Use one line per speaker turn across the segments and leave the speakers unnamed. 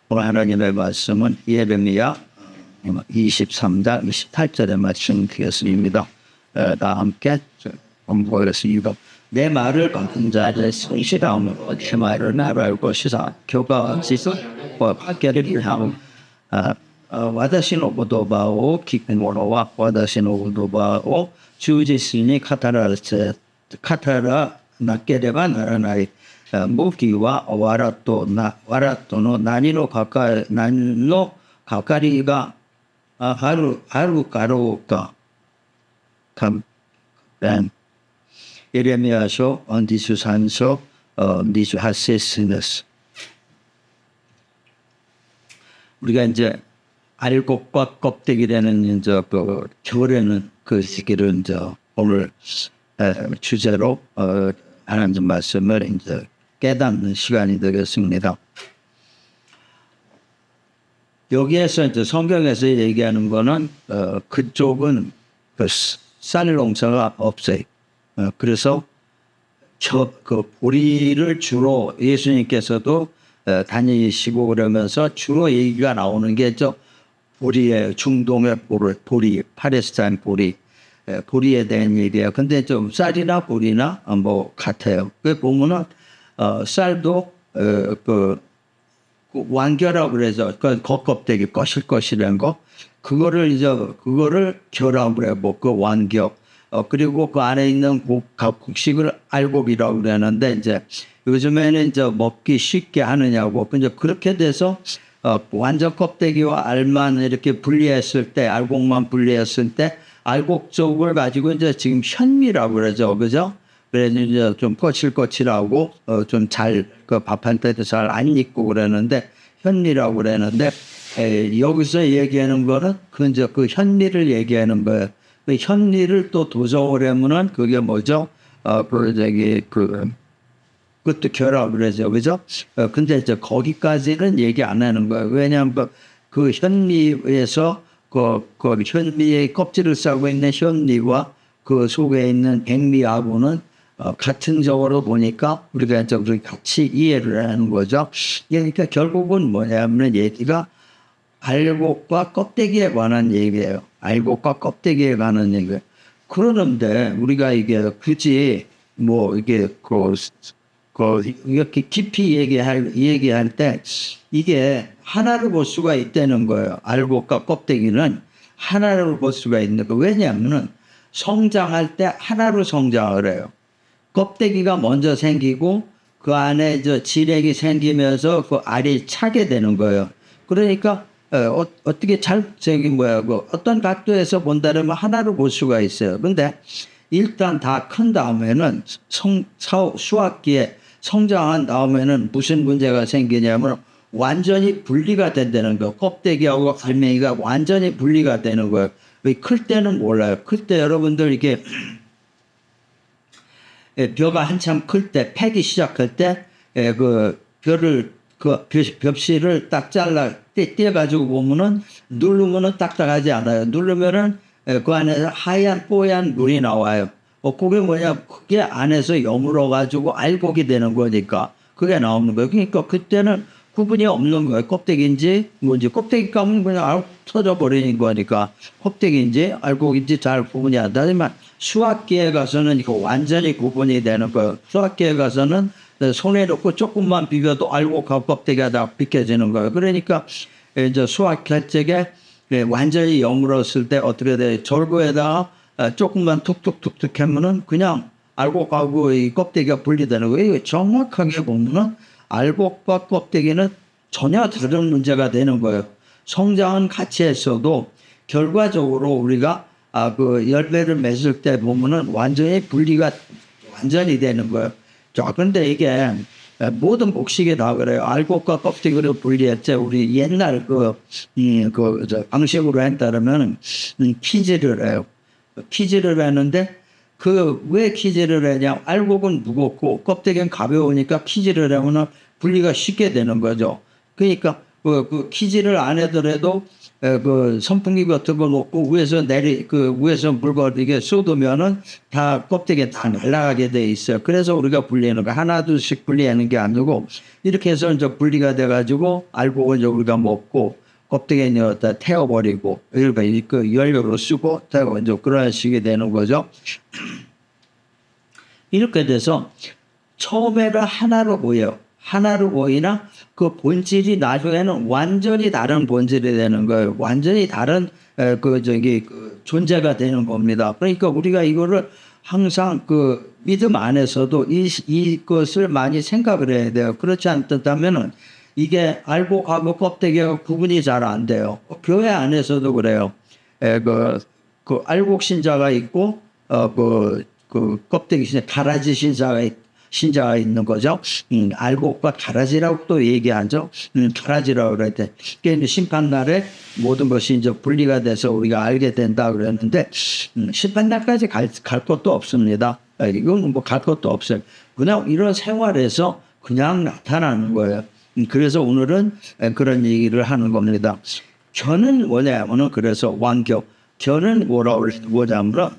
오늘 하나님의 말씀은 예레미야 23장 28절의 말씀이었습니다. 다 함께 공부하겠습니다. 내 말을 받은 자의 성실함으로 내 말을 나를 것이다. 교가 지서 학계를 향하고 와다시の言葉を聞く者は私の言葉を忠実に語らなければならない。武器は藁との何のかかりがあるかろうか。예레미야서 23서 28節です. 우리가 이제 알곡과 껍데기라는 이제 그 결에는 그 시기를 이제 오늘 주제로 하나님 말씀을 이제 깨닫는 시간이 되겠습니다. 여기에서 이제 성경에서 얘기하는 거는 그쪽은 그 쌀 농사가 없어요. 그래서 그 보리를 주로 예수님께서도 다니시고 그러면서 주로 얘기가 나오는 게 저 보리의 중동의 보리, 팔레스타인 보리에 대한 얘기예요. 근데 좀 쌀이나 보리나 뭐 같아요. 그 보면은 쌀도 그 완결하고 그래서 그 겉껍데기 거실거실한 거 그거를 결하고 그래 뭐 그 완격. 그리고 그 안에 있는 곡식을 알곡이라고 그러는데 이제 요즘에는 이제 먹기 쉽게 하느냐고 이제 그렇게 돼서 완전 껍데기와 알만 이렇게 분리했을 때 알곡만 분리했을 때 알곡 쪽을 가지고 이제 지금 현미라고 그러죠, 그죠? 그래서 이제 좀 거칠거칠하고 좀 잘 그 밥한 때도 잘 안 익고 그러는데 현미라고 그러는데 여기서 얘기하는 거는 그 이제 그 현미를 얘기하는 거예요. 그 현미를 또 도정하려면은 그게 뭐죠? 그것도 결합을 그러죠, 그죠? 근데 이제 거기까지는 얘기 안 하는 거예요. 왜냐하면 그 현미에서 그 현미의 껍질을 싸고 있는 현미와 그 속에 있는 백미하고는 같은 적으로 보니까 우리가 이제 같이 이해를 하는 거죠. 그러니까 결국은 뭐냐면 얘기가 알곡과 껍데기에 관한 얘기예요. 알곡과 껍데기에 관한 얘기예요. 그러는데 우리가 이게 굳이 뭐 이게 이렇게 깊이 얘기할 때 이게 하나를 볼 수가 있다는 거예요. 알곡과 껍데기는 하나를 볼 수가 있는 거. 왜냐하면은 성장할 때 하나로 성장을 해요. 껍데기가 먼저 생기고 그 안에 저 진액이 생기면서 그 알이 차게 되는 거예요. 그러니까 어떻게 잘 생긴 거야. 어떤 각도에서 본다면 하나로 볼 수가 있어요. 근데 일단 다 큰 다음에는 수확기에 성장한 다음에는 무슨 문제가 생기냐면 완전히 분리가 된다는 거. 껍데기하고 알맹이가 완전히 분리가 되는 거예요. 클 때는 몰라요. 클 때 여러분들 이게 벼가 한참 클 때, 패기 시작할 때, 벽실을 딱 떼가지고 보면은, 누르면은 딱딱하지 않아요. 누르면은, 그 안에서 하얀, 뽀얀 물이 나와요. 그게 뭐냐, 그게 안에서 여물어가지고 알곡이 되는 거니까, 그게 나오는 거예요. 그러니까 그때는 구분이 없는 거예요. 껍데기인지, 뭔지, 껍데기 까면 그냥 알곡 터져버리는 거니까, 껍데기인지, 알곡인지 잘 구분이 안 되지만, 수확기에 가서는 이거 완전히 구분이 되는 거예요. 수확기에 가서는 손에 넣고 조금만 비벼도 알곡하고 껍데기가 다 비켜지는 거예요. 그러니까 이제 수확할 적에 완전히 여물었을 때 어떻게 돼요? 절구에다가 조금만 툭툭툭툭 하면은 그냥 알곡하고 이 껍데기가 분리되는 거예요. 정확하게 보면은 알곡과 껍데기는 전혀 다른 문제가 되는 거예요. 성장은 같이 했어도 결과적으로 우리가 그 열매를 맺을 때 보면은 완전히 분리가 완전히 되는 거예요. 자, 근데 이게 모든 곡식이 다 그래요. 알곡과 껍데기를 분리했지. 우리 옛날 방식으로 했다면 키질을 해요. 키질을 했는데 왜 키질을 하냐? 알곡은 무겁고 껍데기는 가벼우니까 키질을 하면 분리가 쉽게 되는 거죠. 그러니까 그 키질을 안 하더라도 그 선풍기 같은 거 놓고 위에서 물건 이게 쏟으면은 다 껍데기에 다 날아가게 돼 있어요. 그래서 우리가 분리하는 거 하나 둘씩 분리하는 게 아니고 이렇게 해서 이제 분리가 돼가지고 알곡을 이제 우리가 먹고 껍데기에 넣었다 태워버리고 이렇게 그 연료로 쓰고 태워 이제 그런 식이 되는 거죠. 이렇게 돼서 처음에는 하나로 보여요. 하나로 보이나 그 본질이 나중에는 완전히 다른 본질이 되는 거예요. 완전히 다른 그 존재가 되는 겁니다. 그러니까 우리가 이거를 항상 그 믿음 안에서도 이것을 많이 생각을 해야 돼요. 그렇지 않다면은 이게 알곡하고 껍데기가 구분이 잘 안 돼요. 교회 안에서도 그래요. 그 알곡 신자가 있고 그 껍데기 신자, 가라지 신자가 있는 거죠. 알곡과 가라지라고 또 얘기하죠. 가라지라고 그럴 때. 그러니까 심판날에 모든 것이 이제 분리가 돼서 우리가 알게 된다 그랬는데, 심판날까지 갈 것도 없습니다. 이건 뭐 갈 것도 없어요. 그냥 이런 생활에서 그냥 나타나는 거예요. 그래서 오늘은 그런 얘기를 하는 겁니다. 저는 뭐냐면은 그래서 완격. 저는 뭐냐면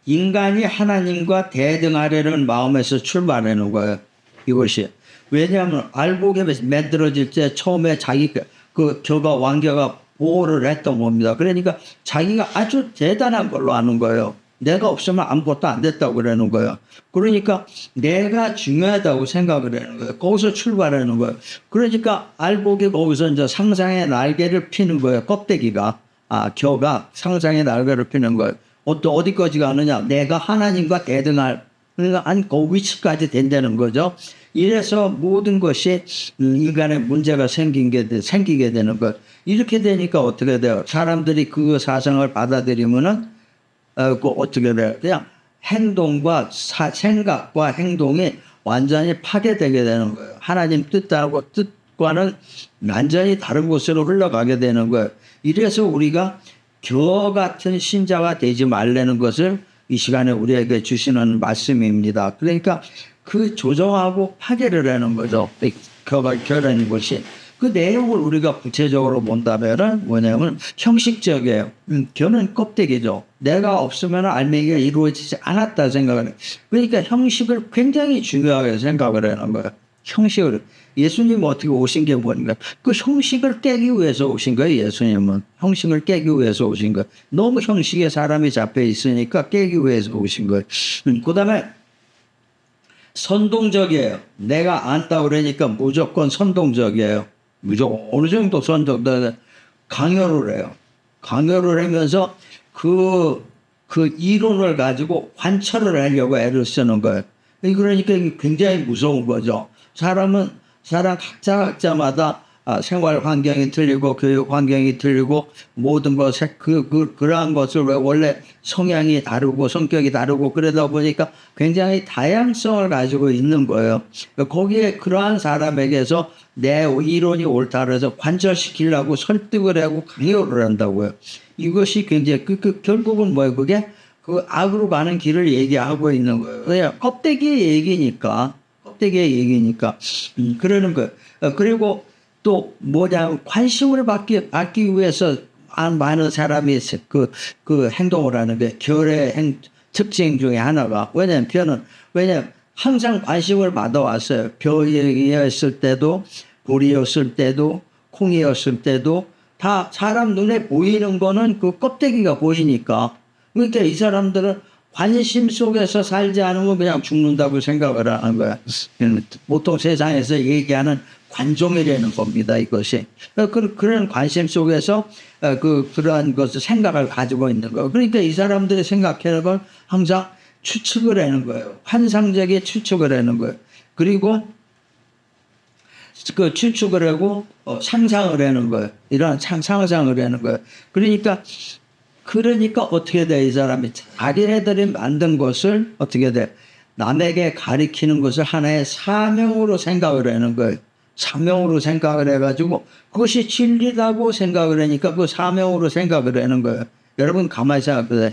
인간이 하나님과 대등하려는 마음에서 출발하는 거예요. 이것이. 왜냐하면 알곡에 만들어질 때 처음에 저가 왕겨가 보호를 했던 겁니다. 그러니까 자기가 아주 대단한 걸로 아는 거예요. 내가 없으면 아무것도 안 됐다고 그러는 거예요. 그러니까 내가 중요하다고 생각을 하는 거예요. 거기서 출발하는 거예요. 그러니까 알곡이 거기서 이제 상상의 날개를 피는 거예요. 껍데기가. 겨가 상상의 날개를 피는 거예요. 어디까지 가느냐? 내가 하나님과 대등할, 그러니까 그 위치까지 된다는 거죠. 이래서 모든 것이 인간의 문제가 생기게 되는 것. 이렇게 되니까 어떻게 돼요? 사람들이 그 사상을 받아들이면은, 어떻게 돼요? 그냥 행동과 생각과 행동이 완전히 파괴되게 되는 거예요. 하나님 뜻과는 완전히 다른 곳으로 흘러가게 되는 거예요. 이래서 우리가 저 같은 신자가 되지 말라는 것을 이 시간에 우리에게 주시는 말씀입니다. 그러니까 그 조정하고 파괴를 하는 거죠. 결하는 것이. 그 내용을 우리가 구체적으로 본다면 뭐냐면 형식적이에요. 결은 껍데기죠. 내가 없으면 알맹이가 이루어지지 않았다 생각을 해요. 그러니까 형식을 굉장히 중요하게 생각을 하는 거예요. 형식을. 예수님은 어떻게 오신 게 뭔가? 그 형식을 깨기 위해서 오신 거예요, 예수님은. 형식을 깨기 위해서 오신 거예요. 너무 형식에 사람이 잡혀 있으니까 깨기 위해서 오신 거예요. 그 다음에 선동적이에요. 내가 안다고 그러니까 무조건 선동적이에요. 무조건 어느 정도 강요를 해요. 강요를 하면서 그 이론을 가지고 관철을 하려고 애를 쓰는 거예요. 그러니까 굉장히 무서운 거죠. 사람 각자마다 생활 환경이 틀리고 교육 환경이 틀리고 모든 것 그러한 것을 원래 성향이 다르고 성격이 다르고 그러다 보니까 굉장히 다양성을 가지고 있는 거예요. 거기에 그러한 사람에게서 내 이론이 옳다 그래서 관철시키려고 설득을 하고 강요를 한다고요. 이것이 굉장히 결국은 뭐예요? 그게 그 악으로 가는 길을 얘기하고 있는 거예요. 그냥 껍데기의 얘기니까. 그러는 거예요. 그리고 또 관심을 받기 위해서 많은 사람이 그 행동을 하는데 결의 특징 중에 하나가 왜냐면 항상 관심을 받아왔어요. 벼이었을 때도 보리였을 때도 콩이었을 때도 다 사람 눈에 보이는 거는 그 껍데기가 보이니까 그러니까 이 사람들은 관심 속에서 살지 않으면 그냥 죽는다고 생각을 하는 거야. 보통 세상에서 얘기하는 관종이라는 겁니다, 이것이. 그런 관심 속에서 그러한 것을 생각을 가지고 있는 거예요. 그러니까 이 사람들이 생각하는 걸 항상 추측을 하는 거예요. 환상적인 추측을 하는 거예요. 그리고 그 추측을 하고 상상을 하는 거예요. 이런 상상을 하는 거예요. 그러니까 어떻게 돼? 이 사람이 자기네들이 만든 것을 어떻게 돼? 남에게 가리키는 것을 하나의 사명으로 생각을 하는 거예요. 사명으로 생각을 해가지고 그것이 진리라고 생각을 하니까 그 사명으로 생각을 하는 거예요. 여러분 가만히 생각해보세요.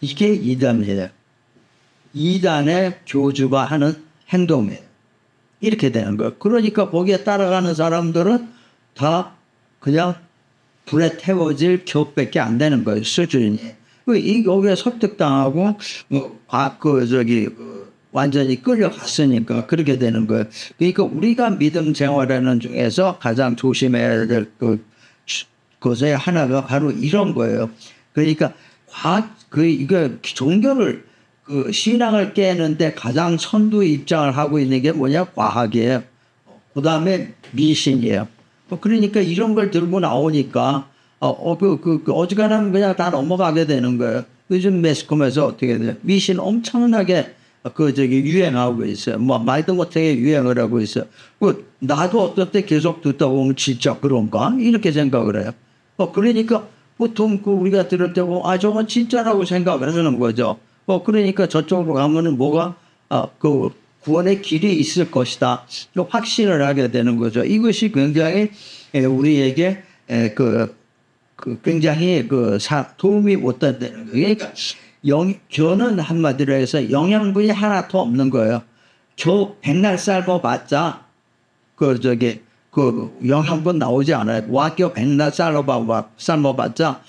이게 이단이에요. 이단의 교주가 하는 행동이에요. 이렇게 되는 거예요. 그러니까 거기에 따라가는 사람들은 다 그냥 불에 태워질 격밖에 안 되는 거예요, 수준이. 여기에 설득당하고, 완전히 끌려갔으니까 그렇게 되는 거예요. 그러니까 우리가 믿음 생활하는 중에서 가장 조심해야 될 것의 하나가 바로 이런 거예요. 그러니까 이거 종교를, 신앙을 깨는데 가장 선두 입장을 하고 있는 게 뭐냐? 과학이에요. 그 다음에 미신이에요. 그러니까 이런 걸 들고 나오니까, 어지간하면 그냥 다 넘어가게 되는 거예요. 요즘 매스컴에서 어떻게 돼요? 미신 엄청나게 유행하고 있어요. 말도 못하게 유행을 하고 있어요. 나도 어떨 때 계속 듣다 보면 진짜 그런가? 이렇게 생각을 해요. 그러니까 보통 우리가 들을 때 보면, 저건 진짜라고 생각을 하는 거죠. 그러니까 저쪽으로 가면은 뭐가, 구원의 길이 있을 것이다. 확신을 하게 되는 거죠. 이것이 굉장히 우리에게 굉장히 도움이 못 된다는 거예요. 그러니까 저는 한마디로 해서 영양분이 하나도 없는 거예요. 백날 삶아봤자 영양분 나오지 않아요. 와겨 백날 삶아봤자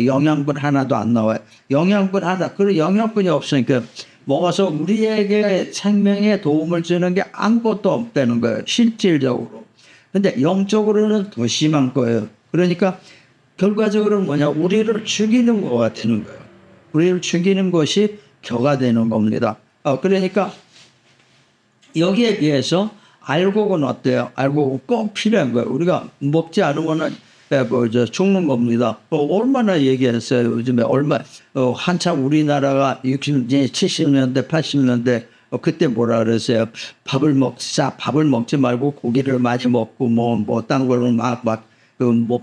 영양분 하나도 안 나와요. 그리고 영양분이 없으니까 먹어서 우리에게 생명에 도움을 주는 게 아무것도 없다는 거예요, 실질적으로. 근데 영적으로는 더 심한 거예요. 그러니까 결과적으로는 뭐냐? 우리를 죽이는 것 같은 거예요. 우리를 죽이는 것이 겨가 되는 겁니다. 그러니까 여기에 비해서 알곡은 어때요? 알곡은 꼭 필요한 거예요. 우리가 먹지 않으면은 죽는 겁니다. 얼마나 얘기했어요. 요즘에 한참 우리나라가 60년대, 70년대, 80년대 그때 뭐라 그랬어요? 밥을 먹지 말고 고기를 많이 먹고 딴 거를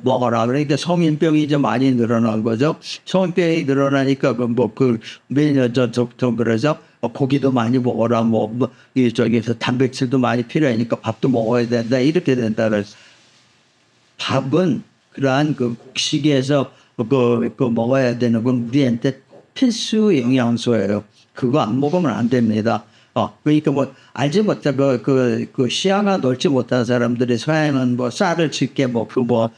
먹어라. 그러니까 성인병이 이제 많이 늘어난 거죠. 성인병이 늘어나니까 매년 전부터 그래서 고기도 많이 먹어라. 단백질도 많이 필요하니까 밥도 먹어야 된다. 이렇게 된다. 그래서 밥은 그러한 곡식에서 먹어야 되는 건 우리한테 필수 영양소예요. 그거 안 먹으면 안 됩니다. 그러니까 알지 못해 시야가 넓지 못한 사람들이 서양은 쌀을 짙게 먹고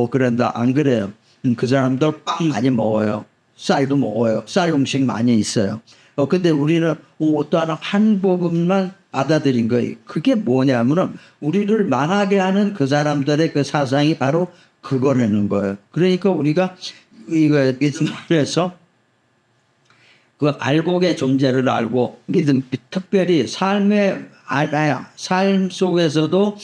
그런다. 안 그래요. 그 사람들 빵 많이 먹어요. 쌀도 먹어요. 쌀 음식 많이 있어요. 근데 우리는 어떠한 한 부분만 받아들인 거예요. 그게 뭐냐면은 우리를 망하게 하는 그 사람들의 그 사상이 바로 그거라는 거예요. 그러니까 우리가 그래서 알곡의 존재를 알고 특별히 삶 속에서도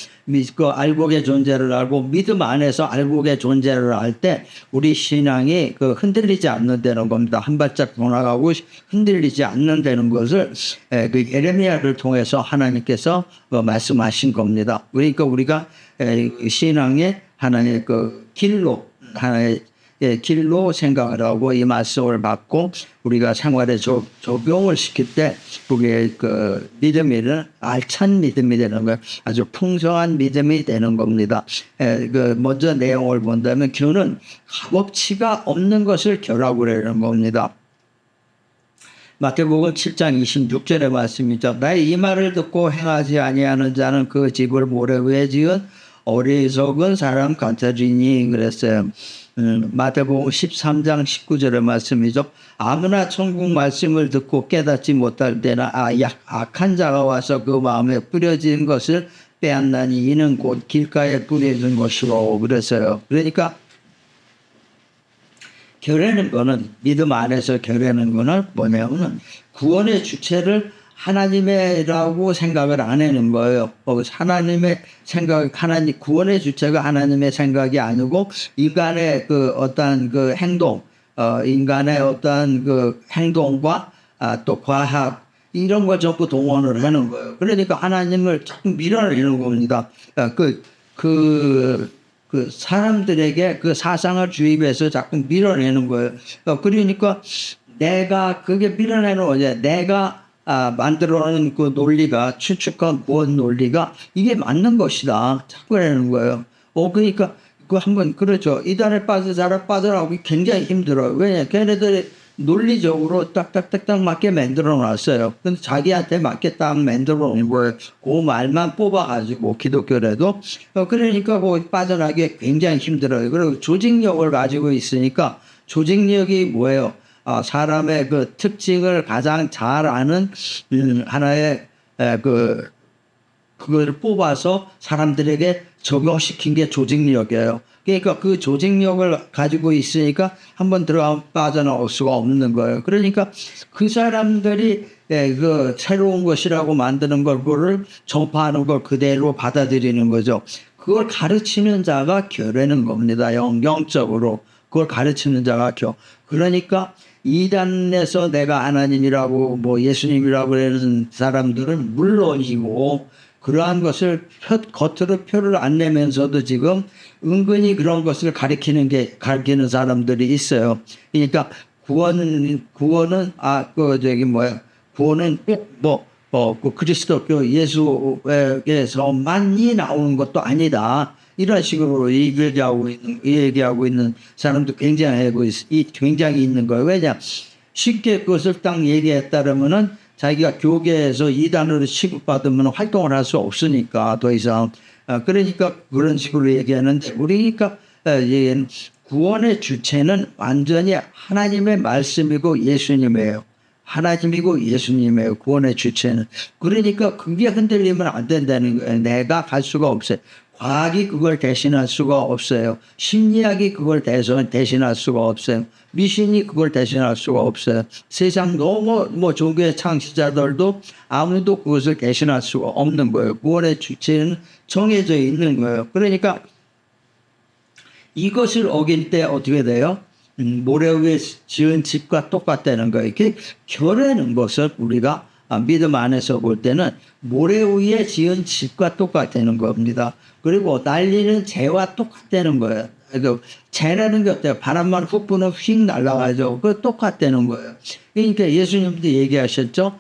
알곡의 존재를 알고 믿음 안에서 알곡의 존재를 알 때 우리 신앙이 흔들리지 않는다는 겁니다. 한 발짝 더 나가고 흔들리지 않는다는 것을 예레미야를 통해서 하나님께서 말씀하신 겁니다. 그러니까 우리가 신앙의 하나님의 하나의 길로 생각을 하고 이 말씀을 받고 우리가 생활에 적용을 시킬 때 그게 믿음이는 알찬 믿음이 되는 거예요. 아주 풍성한 믿음이 되는 겁니다. 먼저 내용을 본다면 교는 값어치가 없는 것을 교라고 하는 겁니다. 마태복음 7장 26절의 말씀이죠. 나의 이 말을 듣고 행하지 아니하는 자는 그 집을 모래 위에 지은 어리석은 사람 같으리니 그랬어요. 마태복음 13장 19절의 말씀이죠. 아무나 천국 말씀을 듣고 깨닫지 못할 때나 악한 자가 와서 그 마음에 뿌려진 것을 빼앗나니 이는 곧 길가에 뿌려진 것이고 그랬어요. 그러니까 결례는 거는 믿음 안에서 결례는 거는 뭐냐면 구원의 주체를 하나님이라고 생각을 안 하는 거예요. 하나님의 구원의 주체가 하나님의 생각이 아니고 인간의 어떠한 행동, 인간의 어떠한 행동과 또 과학 이런 걸 전부 동원을 하는 거예요. 그러니까 하나님을 자꾸 밀어내는 겁니다. 사람들에게 사상을 주입해서 자꾸 밀어내는 거예요. 그러니까 그게 밀어내는 거죠. 내가 만들어낸 논리가, 추측한 구원 논리가 이게 맞는 것이다. 자꾸 하는 거예요. 그러니까 한번 그렇죠. 이단에 빠져라고 굉장히 힘들어요. 왜냐? 걔네들이 논리적으로 딱딱딱딱 맞게 만들어 놨어요. 근데 자기한테 맞게 딱 만들어 놓은 거예요. 그 말만 뽑아가지고 기독교라도. 그러니까 거기 빠져나기 굉장히 힘들어요. 그리고 조직력을 가지고 있으니까 조직력이 뭐예요? 사람의 그 특징을 가장 잘 아는 하나의 그걸 뽑아서 사람들에게 적용시킨 게 조직력이에요. 그러니까 그 조직력을 가지고 있으니까 한번 들어가면 빠져나올 수가 없는 거예요. 그러니까 그 사람들이 그 새로운 것이라고 만드는 걸, 그거를 전파하는 걸 그대로 받아들이는 거죠. 그걸 가르치는 자가 교회는 겁니다. 영적으로. 그걸 가르치는 자가 교회. 그러니까 이단에서 내가 하나님이라고 뭐 예수님이라고 하는 사람들은 물론이고, 그러한 것을 겉으로 표를 안 내면서도 지금 은근히 그런 것을 가리키는 사람들이 있어요. 그러니까 구원은 그 그리스도교 예수에게서만이 나오는 것도 아니다. 이런 식으로 얘기하고 있는 사람도 굉장히 있는 거예요. 왜냐? 쉽게 그것을 딱 얘기했다면은 자기가 교계에서 이단으로 취급받으면 활동을 할 수 없으니까 더 이상. 그러니까 그런 식으로 얘기하는데, 우리가 구원의 주체는 완전히 하나님의 말씀이고 예수님이에요. 하나님이고 예수님이에요. 구원의 주체는. 그러니까 그게 흔들리면 안 된다는 거예요. 내가 갈 수가 없어요. 과학이 그걸 대신할 수가 없어요. 심리학이 그걸 대신할 수가 없어요. 미신이 그걸 대신할 수가 없어요. 세상 너무 종교의 창시자들도 아무도 그것을 대신할 수가 없는 거예요. 구원의 주체는 정해져 있는 거예요. 그러니까 이것을 어길 때 어떻게 돼요? 모래 위에 지은 집과 똑같다는 거예요. 결하는 것을 우리가 믿음 안에서 볼 때는 모래 위에 지은 집과 똑같다는 겁니다. 그리고 날리는 재와 똑같다는 거예요. 재라는 게 어때요? 바람만 훅 부는 휙 날아가죠. 그 똑같다는 거예요. 그러니까 예수님도 얘기하셨죠.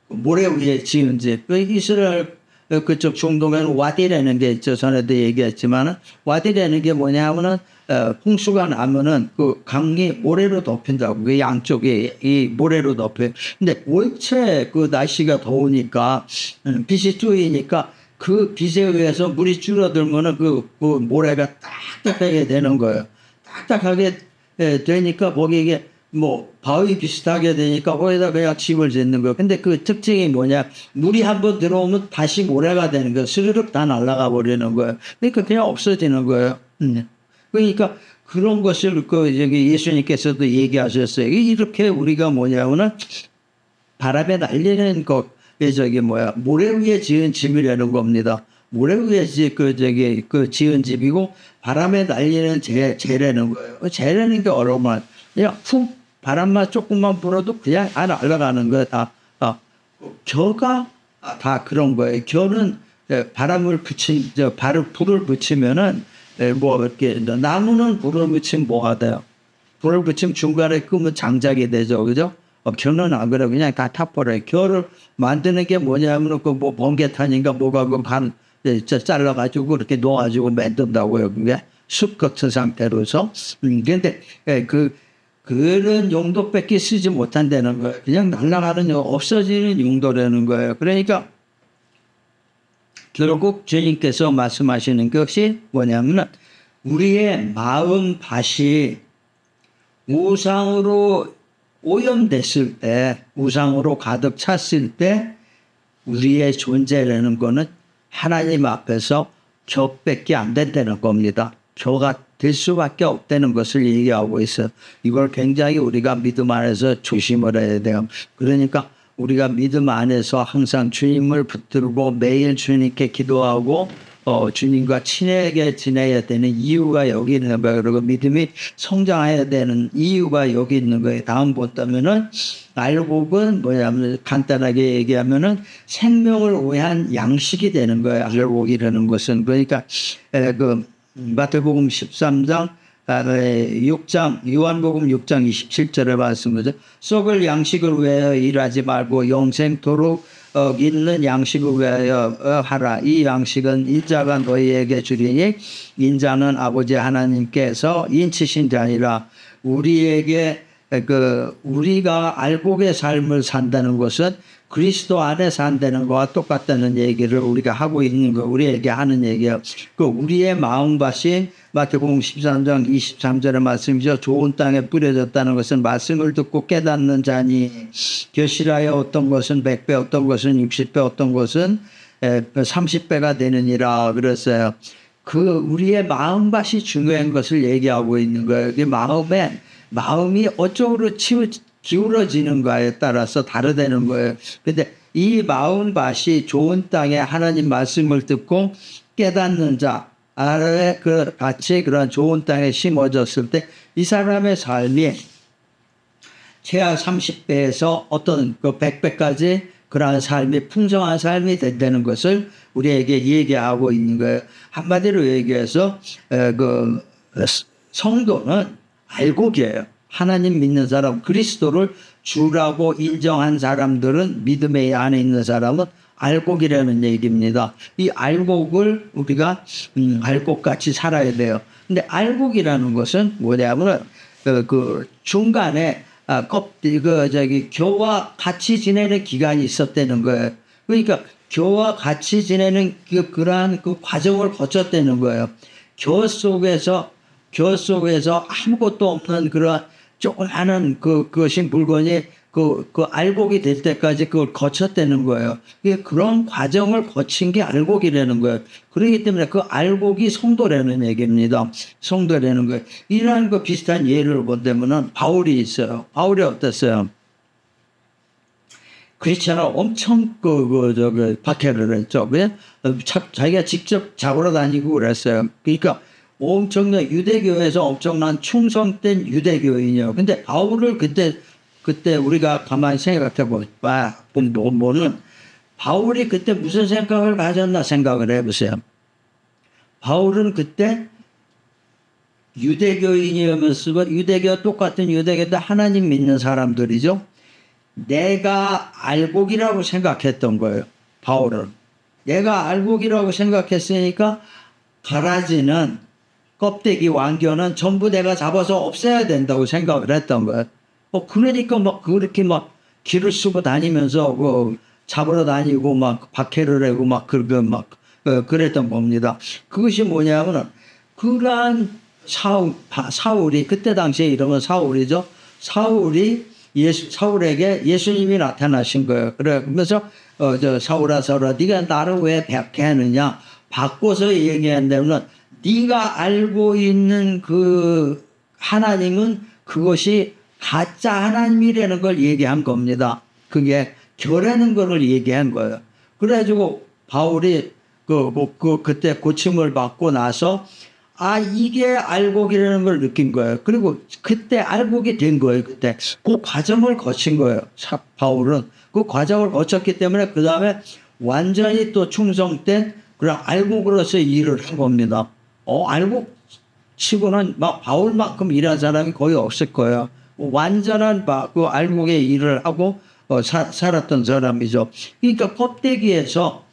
모래 위에 지은 집. 이스라엘 그쪽 중동에는 와디라는 게 있죠. 전에도 얘기했지만, 와디라는 게 뭐냐 하면은, 홍수가 나면은 그 강이 모래로 덮인다고. 그 양쪽에 이 모래로 덮여요. 근데 원체 그 날씨가 더우니까, 빛이 쪼이니까 그 빛에 의해서 물이 줄어들면은 그 모래가 딱딱하게 되는 거예요. 딱딱하게 되니까 거기에 바위 비슷하게 되니까 거기다 그냥 집을 짓는 거예요. 근데 그 특징이 뭐냐? 물이 한번 들어오면 다시 모래가 되는 거예요. 스르륵 다 날아가 버리는 거예요. 그러니까 그냥 없어지는 거예요. 그러니까 그런 것을 예수님께서도 얘기하셨어요. 이렇게 우리가 뭐냐면은 바람에 날리는 모래 위에 지은 집이라는 겁니다. 모래 위에 지은 집이고, 바람에 날리는 재라는 거예요. 재라는 게 어려우면 그냥 푹 바람만 조금만 불어도 그냥 안 날아가는 거예요. 겨가 다 그런 거예요. 겨는 불을 붙이면은 이렇게 나무는 불을 붙이면 뭐가 돼요? 불을 붙이면 중간에 끄면 장작이 되죠, 그죠? 겨는 안 그래요. 그냥 다 타버려요. 겨를 만드는 게 뭐냐면 번개탄인가 뭐가 잘라가지고 이렇게 놓아가지고 만든다고요. 그게 숲 같은 상태로서. 근데 그런 용도밖에 쓰지 못한다는 거예요. 그냥 날아가는 없어지는 용도라는 거예요. 그러니까 결국 주님께서 말씀하시는 것이 뭐냐면, 우리의 마음밭이 우상으로 오염됐을 때, 우상으로 가득 찼을 때 우리의 존재라는 거는 하나님 앞에서 격밖에 안 된다는 겁니다. 격가 될 수밖에 없다는 것을 얘기하고 있어요. 이걸 굉장히 우리가 믿음 안에서 조심을 해야 돼요. 그러니까 우리가 믿음 안에서 항상 주님을 붙들고 매일 주님께 기도하고 주님과 친하게 지내야 되는 이유가 여기 있는 거예요. 그리고 믿음이 성장해야 되는 이유가 여기 있는 거예요. 다음 본다면은 알곡은 뭐냐면, 간단하게 얘기하면은 생명을 위한 양식이 되는 거예요. 알곡이라는 것은. 그러니까 마태복음 13장 6장, 요한복음 6장 27절에 말씀하죠. 썩을 양식을 위하여 일하지 말고 영생토록 있는 양식을 위하여 하라. 이 양식은 인자가 너희에게 주리니 인자는 아버지 하나님께서 인치신 자니라. 우리에게 우리가 알곡의 삶을 산다는 것은 그리스도 안에 산다는 것과 똑같다는 얘기를 우리가 하고 있는 거, 우리에게 하는 얘기예요. 우리의 마음밭이 마태복음 13장 23절의 말씀이죠. 좋은 땅에 뿌려졌다는 것은 말씀을 듣고 깨닫는 자니 결실하여 어떤 것은 100배, 어떤 것은 60배, 어떤 것은 30배가 되느니라 그랬어요. 우리의 마음밭이 중요한 것을 얘기하고 있는 거예요. 마음이 어쪽으로 기울어지는가에 따라서 다르다는 거예요. 근데 이 마음밭이 좋은 땅에 하나님 말씀을 듣고 깨닫는 자, 아래 같이 그런 좋은 땅에 심어졌을 때 이 사람의 삶이 최하 30배에서 어떤 100배까지 그러한 삶이 풍성한 삶이 된다는 것을 우리에게 얘기하고 있는 거예요. 한마디로 얘기해서 성도는 알곡이에요. 하나님 믿는 사람, 그리스도를 주라고 인정한 사람들은, 믿음의 안에 있는 사람은 알곡이라는 얘기입니다. 이 알곡을 우리가 알곡같이 살아야 돼요. 근데 알곡이라는 것은 뭐냐면 중간에 교와 같이 지내는 기간이 있었다는 거예요. 그러니까 교와 같이 지내는 그러한 과정을 거쳤다는 거예요. 교 속에서 아무것도 없는 그런 조그마한 그것이 물건이 알곡이 될 때까지 그걸 거쳤다는 거예요. 그런 과정을 거친 게 알곡이라는 거예요. 그렇기 때문에 그 알곡이 성도라는 얘기입니다. 성도라는 거예요. 이러한 비슷한 예를 본다면은 바울이 있어요. 바울이 어땠어요? 크리스천을 엄청 박해를 했죠. 왜? 자기가 직접 잡으러 다니고 그랬어요. 그러니까 엄청난 유대교에서 엄청난 충성된 유대교인이요. 근데 바울을 그때 우리가 가만히 생각해 보면 바울이 그때 무슨 생각을 가졌나 생각을 해보세요. 바울은 그때 유대교인이면서 유대교와 똑같은 유대교도 하나님 믿는 사람들이죠. 내가 알곡이라고 생각했던 거예요. 바울은. 내가 알곡이라고 생각했으니까 가라지는 껍데기 완견은 전부 내가 잡아서 없애야 된다고 생각을 했던 거예요. 그러니까 그렇게 길을 쓰고 다니면서 잡으러 다니고 박해를 하고 그랬던 겁니다. 그것이 뭐냐면 그러한 사울이 그때 당시에 이름은 사울이죠. 사울에게 예수님이 나타나신 거예요. 그러면서 사울아 네가 나를 왜 박해하느냐 바꿔서 얘기한다면 네가 알고 있는 그 하나님은 그것이 가짜 하나님이라는 걸 얘기한 겁니다. 그게 결하는 거를 얘기한 거예요. 그래가지고 바울이 그때 고침을 받고 나서 이게 알곡이라는 걸 느낀 거예요. 그리고 그때 알곡이 된 거예요. 그때 그 과정을 거친 거예요. 바울은 그 과정을 거쳤기 때문에 그 다음에 완전히 또 충성된 그런 알곡으로서 일을 한 겁니다. 알곡 치고는 바울만큼 일한 사람이 거의 없을 거예요. 완전한 그 알곡의 일을 하고 살았던 사람이죠. 그러니까 껍데기에서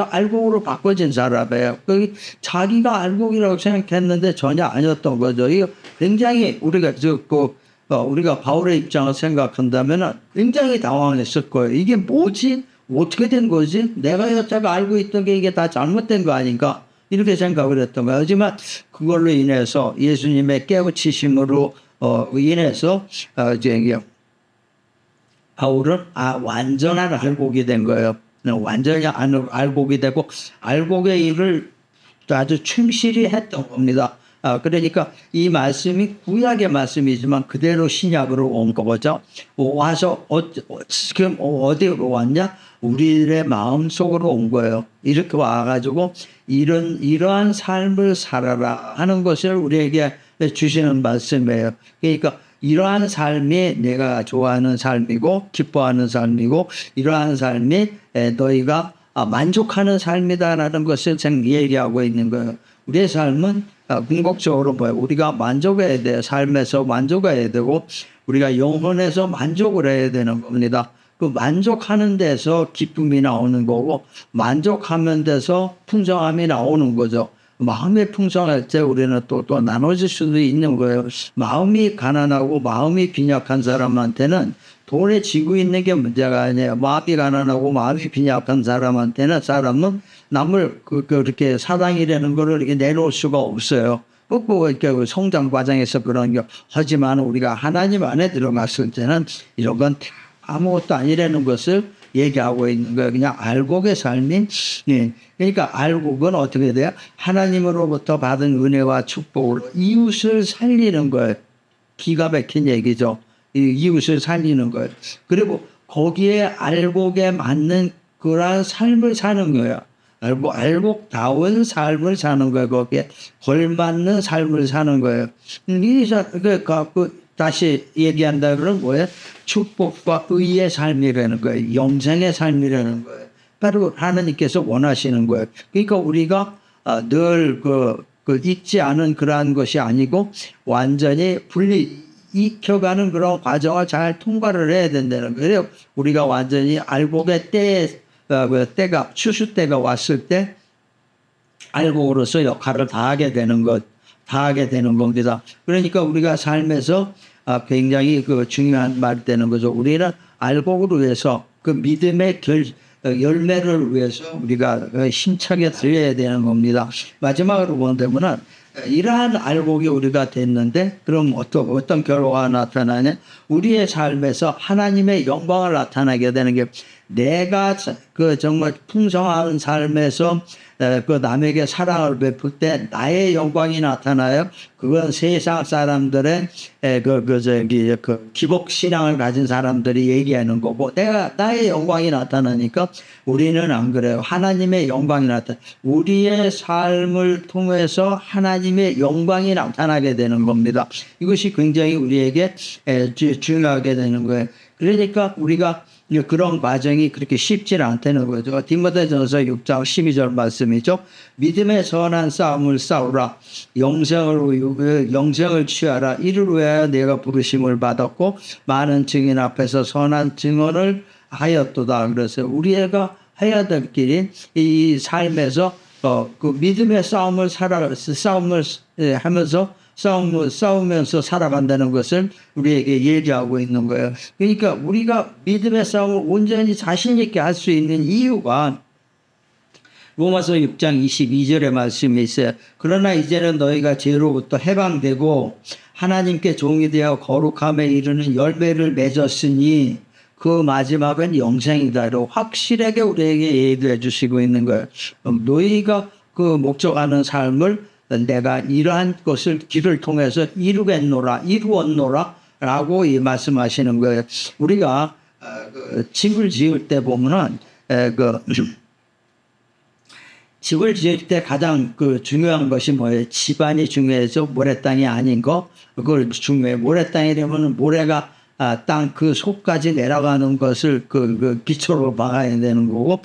알곡으로 바꿔진 사람이에요. 자기가 알곡이라고 생각했는데 전혀 아니었던 거죠. 이거 굉장히 우리가 바울의 입장을 생각한다면 굉장히 당황했을 거예요. 이게 뭐지? 어떻게 된 거지? 내가 여태가 알고 있던 게 이게 다 잘못된 거 아닌가? 이렇게 생각을 했던 거예요. 하지만 그걸로 인해서 예수님의 깨우치심으로 인해서 바울은 완전한 알곡이 된 거예요. 완전히 알곡이 되고 알곡의 일을 아주 충실히 했던 겁니다. 그러니까 이 말씀이 구약의 말씀이지만 그대로 신약으로 온 거죠. 와서 지금 어디로 왔냐? 우리들의 마음 속으로 온 거예요. 이렇게 와가지고 이러한 삶을 살아라 하는 것을 우리에게 주시는 말씀이에요. 그러니까 이러한 삶이 내가 좋아하는 삶이고 기뻐하는 삶이고 이러한 삶이 너희가 만족하는 삶이다라는 것을 얘기하고 있는 거예요. 우리의 삶은 궁극적으로 우리가 만족해야 돼요. 삶에서 만족해야 되고 우리가 영혼에서 만족을 해야 되는 겁니다. 그 만족하는 데서 기쁨이 나오는 거고 만족하는 데서 풍성함이 나오는 거죠. 마음이 풍성할 때 우리는 또 나눠질 수도 있는 거예요. 마음이 가난하고 마음이 빈약한 사람한테는 돈에 쥐고 있는 게 문제가 아니에요. 마음이 가난하고 마음이 빈약한 사람은 남을 그렇게 사랑이라는 거를 이렇게 내놓을 수가 없어요. 이렇게 성장 과정에서 그런 게 하지만 우리가 하나님 안에 들어갔을 때는 이런 건 아무것도 아니라는 것을 얘기하고 있는 거예요. 그냥 알곡의 삶인, 예. 그러니까 알곡은 어떻게 돼요? 하나님으로부터 받은 은혜와 축복으로 이웃을 살리는 거예요. 기가 막힌 얘기죠. 이웃을 살리는 거예요. 그리고 거기에 알곡에 맞는 그런 삶을 사는 거예요. 알곡다운 삶을 사는 거예요. 거기에 걸맞는 삶을 사는 거예요. 다시 얘기한다 그러면 뭐예요? 축복과 의의 삶이라는 거예요. 영생의 삶이라는 거예요. 바로 하나님께서 원하시는 거예요. 그러니까 우리가 늘 잊지 않은 그러한 것이 아니고 완전히 익혀가는 그런 과정을 잘 통과를 해야 된다는 거예요. 우리가 완전히 알곡의 때가 추수 때가 왔을 때 알곡으로서 역할을 다하게 되는 겁니다. 그러니까 우리가 삶에서 굉장히 중요한 말이 되는 거죠. 우리는 알곡으로 위해서 그 믿음의 열매를 위해서 우리가 힘차게 드려야 되는 겁니다. 마지막으로 본다면은 이러한 알곡이 우리가 됐는데 그럼 어떤 결과가 나타나냐? 우리의 삶에서 하나님의 영광을 나타나게 되는 게 내가 정말 풍성한 삶에서 남에게 사랑을 베풀 때 나의 영광이 나타나요. 그건 세상 사람들의 기복 신앙을 가진 사람들이 얘기하는 거고 나의 영광이 나타나니까 우리는 안 그래요. 하나님의 영광이 우리의 삶을 통해서 하나님의 영광이 나타나게 되는 겁니다. 이것이 굉장히 우리에게 중요하게 되는 거예요. 그러니까 우리가 그런 과정이 그렇게 쉽지 않다는 거죠. 디모데전서 6장 12절 말씀이죠. 믿음의 선한 싸움을 싸우라. 영생을 취하라. 이를 위하여 내가 부르심을 받았고 많은 증인 앞에서 선한 증언을 하였도다. 그래서 우리가 해야 될 길이 이 삶에서 그 믿음의 싸움을 하면서 싸우면서 살아간다는 것을 우리에게 얘기하고 있는 거예요. 그러니까 우리가 믿음의 싸움을 온전히 자신 있게 할 수 있는 이유가 로마서 6장 22절의 말씀이 있어요. 그러나 이제는 너희가 죄로부터 해방되고 하나님께 종이 되어 거룩함에 이르는 열매를 맺었으니 그 마지막은 영생이다로 확실하게 우리에게 얘기해 주시고 있는 거예요. 너희가 목적하는 삶을 내가 이러한 것을 길을 통해서 이루었노라 라고 말씀하시는 거예요. 우리가 집을 지을 때 보면은 집을 지을 때 가장 중요한 것이 뭐예요? 집안이 중요해서 모래땅이 아닌 거 그걸 중요해. 모래땅이라면 모래가 땅 속까지 내려가는 것을 기초로 박아야 되는 거고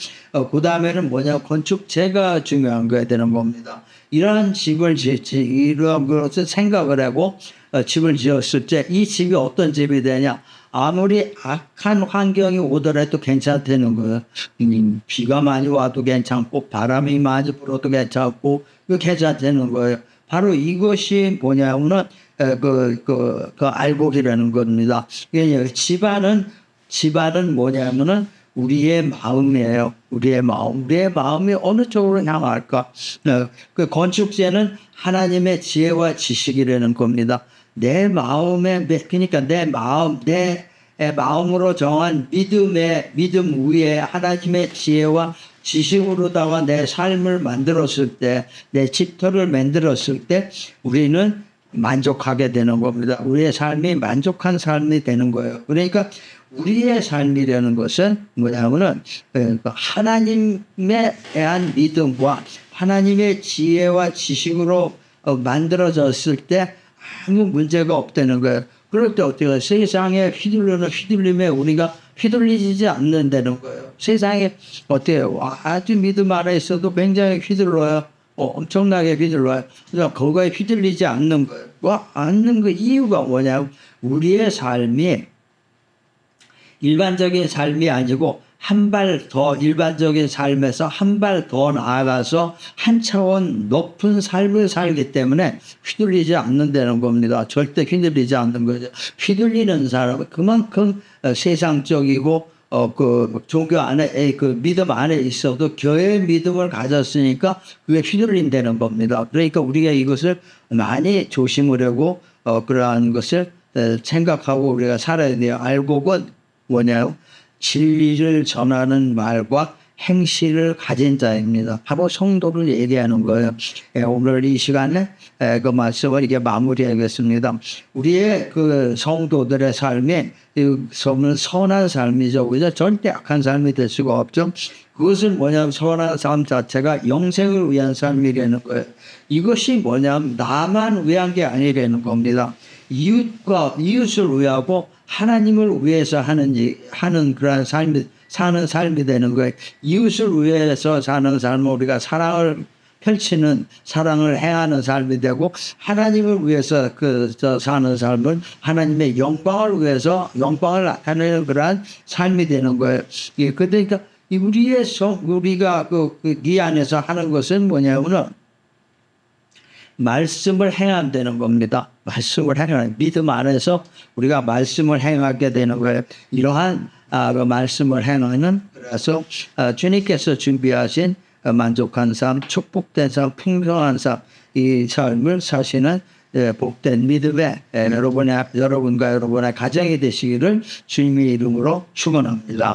그 다음에는 건축재가 중요한 거야 되는 겁니다. 이러한 집을 이러한 것을 생각을 하고 집을 지었을 때 이 집이 어떤 집이 되냐? 아무리 악한 환경이 오더라도 괜찮다는 거예요. 비가 많이 와도 괜찮고 바람이 많이 불어도 괜찮고 괜찮다는 거예요. 바로 이것이 뭐냐면은 알곡이라는 겁니다. 집안은 뭐냐면은 우리의 마음이에요. 우리의 마음이 어느 쪽으로 향할까? 건축재는 하나님의 지혜와 지식이라는 겁니다. 그러니까 내 마음으로 정한 믿음 위에 하나님의 지혜와 지식으로다가 내 삶을 만들었을 때, 내 집터를 만들었을 때 우리는 만족하게 되는 겁니다. 우리의 삶이 만족한 삶이 되는 거예요. 그러니까 우리의 삶이라는 것은 뭐냐면은 하나님에 대한 믿음과 하나님의 지혜와 지식으로 만들어졌을 때 아무 문제가 없다는 거예요. 그럴 때 어떻게 해요? 세상에 휘둘림에 우리가 휘둘리지 않는다는 거예요. 세상에 어떻게 해요? 아주 믿음 아래 있어도 굉장히 휘둘러요. 엄청나게 휘둘러요. 그래서 그거에 휘둘리지 않는 거예요. 않는 그 이유가 뭐냐면 우리의 삶이 일반적인 삶이 아니고 한 발 더 일반적인 삶에서 한 발 더 나아가서 한 차원 높은 삶을 살기 때문에 휘둘리지 않는다는 겁니다. 절대 휘둘리지 않는 거죠. 휘둘리는 사람은 그만큼 세상적이고 그 종교 안에 그 믿음 안에 있어도 교회의 믿음을 가졌으니까 그게 휘둘린다는 겁니다. 그러니까 우리가 이것을 많이 조심하려고 그러한 것을 생각하고 우리가 살아야 돼요. 알곡은 뭐냐요? 진리를 전하는 말과 행실을 가진 자입니다. 바로 성도를 얘기하는 거예요. 오늘 이 시간에 그 말씀을 이게 마무리하겠습니다. 우리의 그 성도들의 삶이 선한 삶이죠. 그죠? 절대 악한 삶이 될 수가 없죠. 그것은 뭐냐면 선한 삶 자체가 영생을 위한 삶이라는 거예요. 이것이 뭐냐면 나만 위한 게 아니라는 겁니다. 이웃을 위하고 하나님을 위해서 하는 그런 사는 삶이 되는 거예요. 이웃을 위해서 사는 삶은 우리가 사랑을 펼치는, 사랑을 행하는 삶이 되고, 하나님을 위해서 사는 삶은 하나님의 영광을 위해서 영광을 나타내는 그러한 삶이 되는 거예요. 그러니까 우리가 이 안에서 하는 것은 뭐냐면은 말씀을 행하면 되는 겁니다. 말씀을 행하는 믿음 안에서 우리가 말씀을 행하게 되는 거예요. 이러한 그 말씀을 행하는 그래서 주님께서 준비하신 만족한 삶, 축복된 삶, 풍성한 삶, 이 삶을 사시는 복된 믿음의 여러분과 여러분의 가정이 되시기를 주님의 이름으로 축원합니다.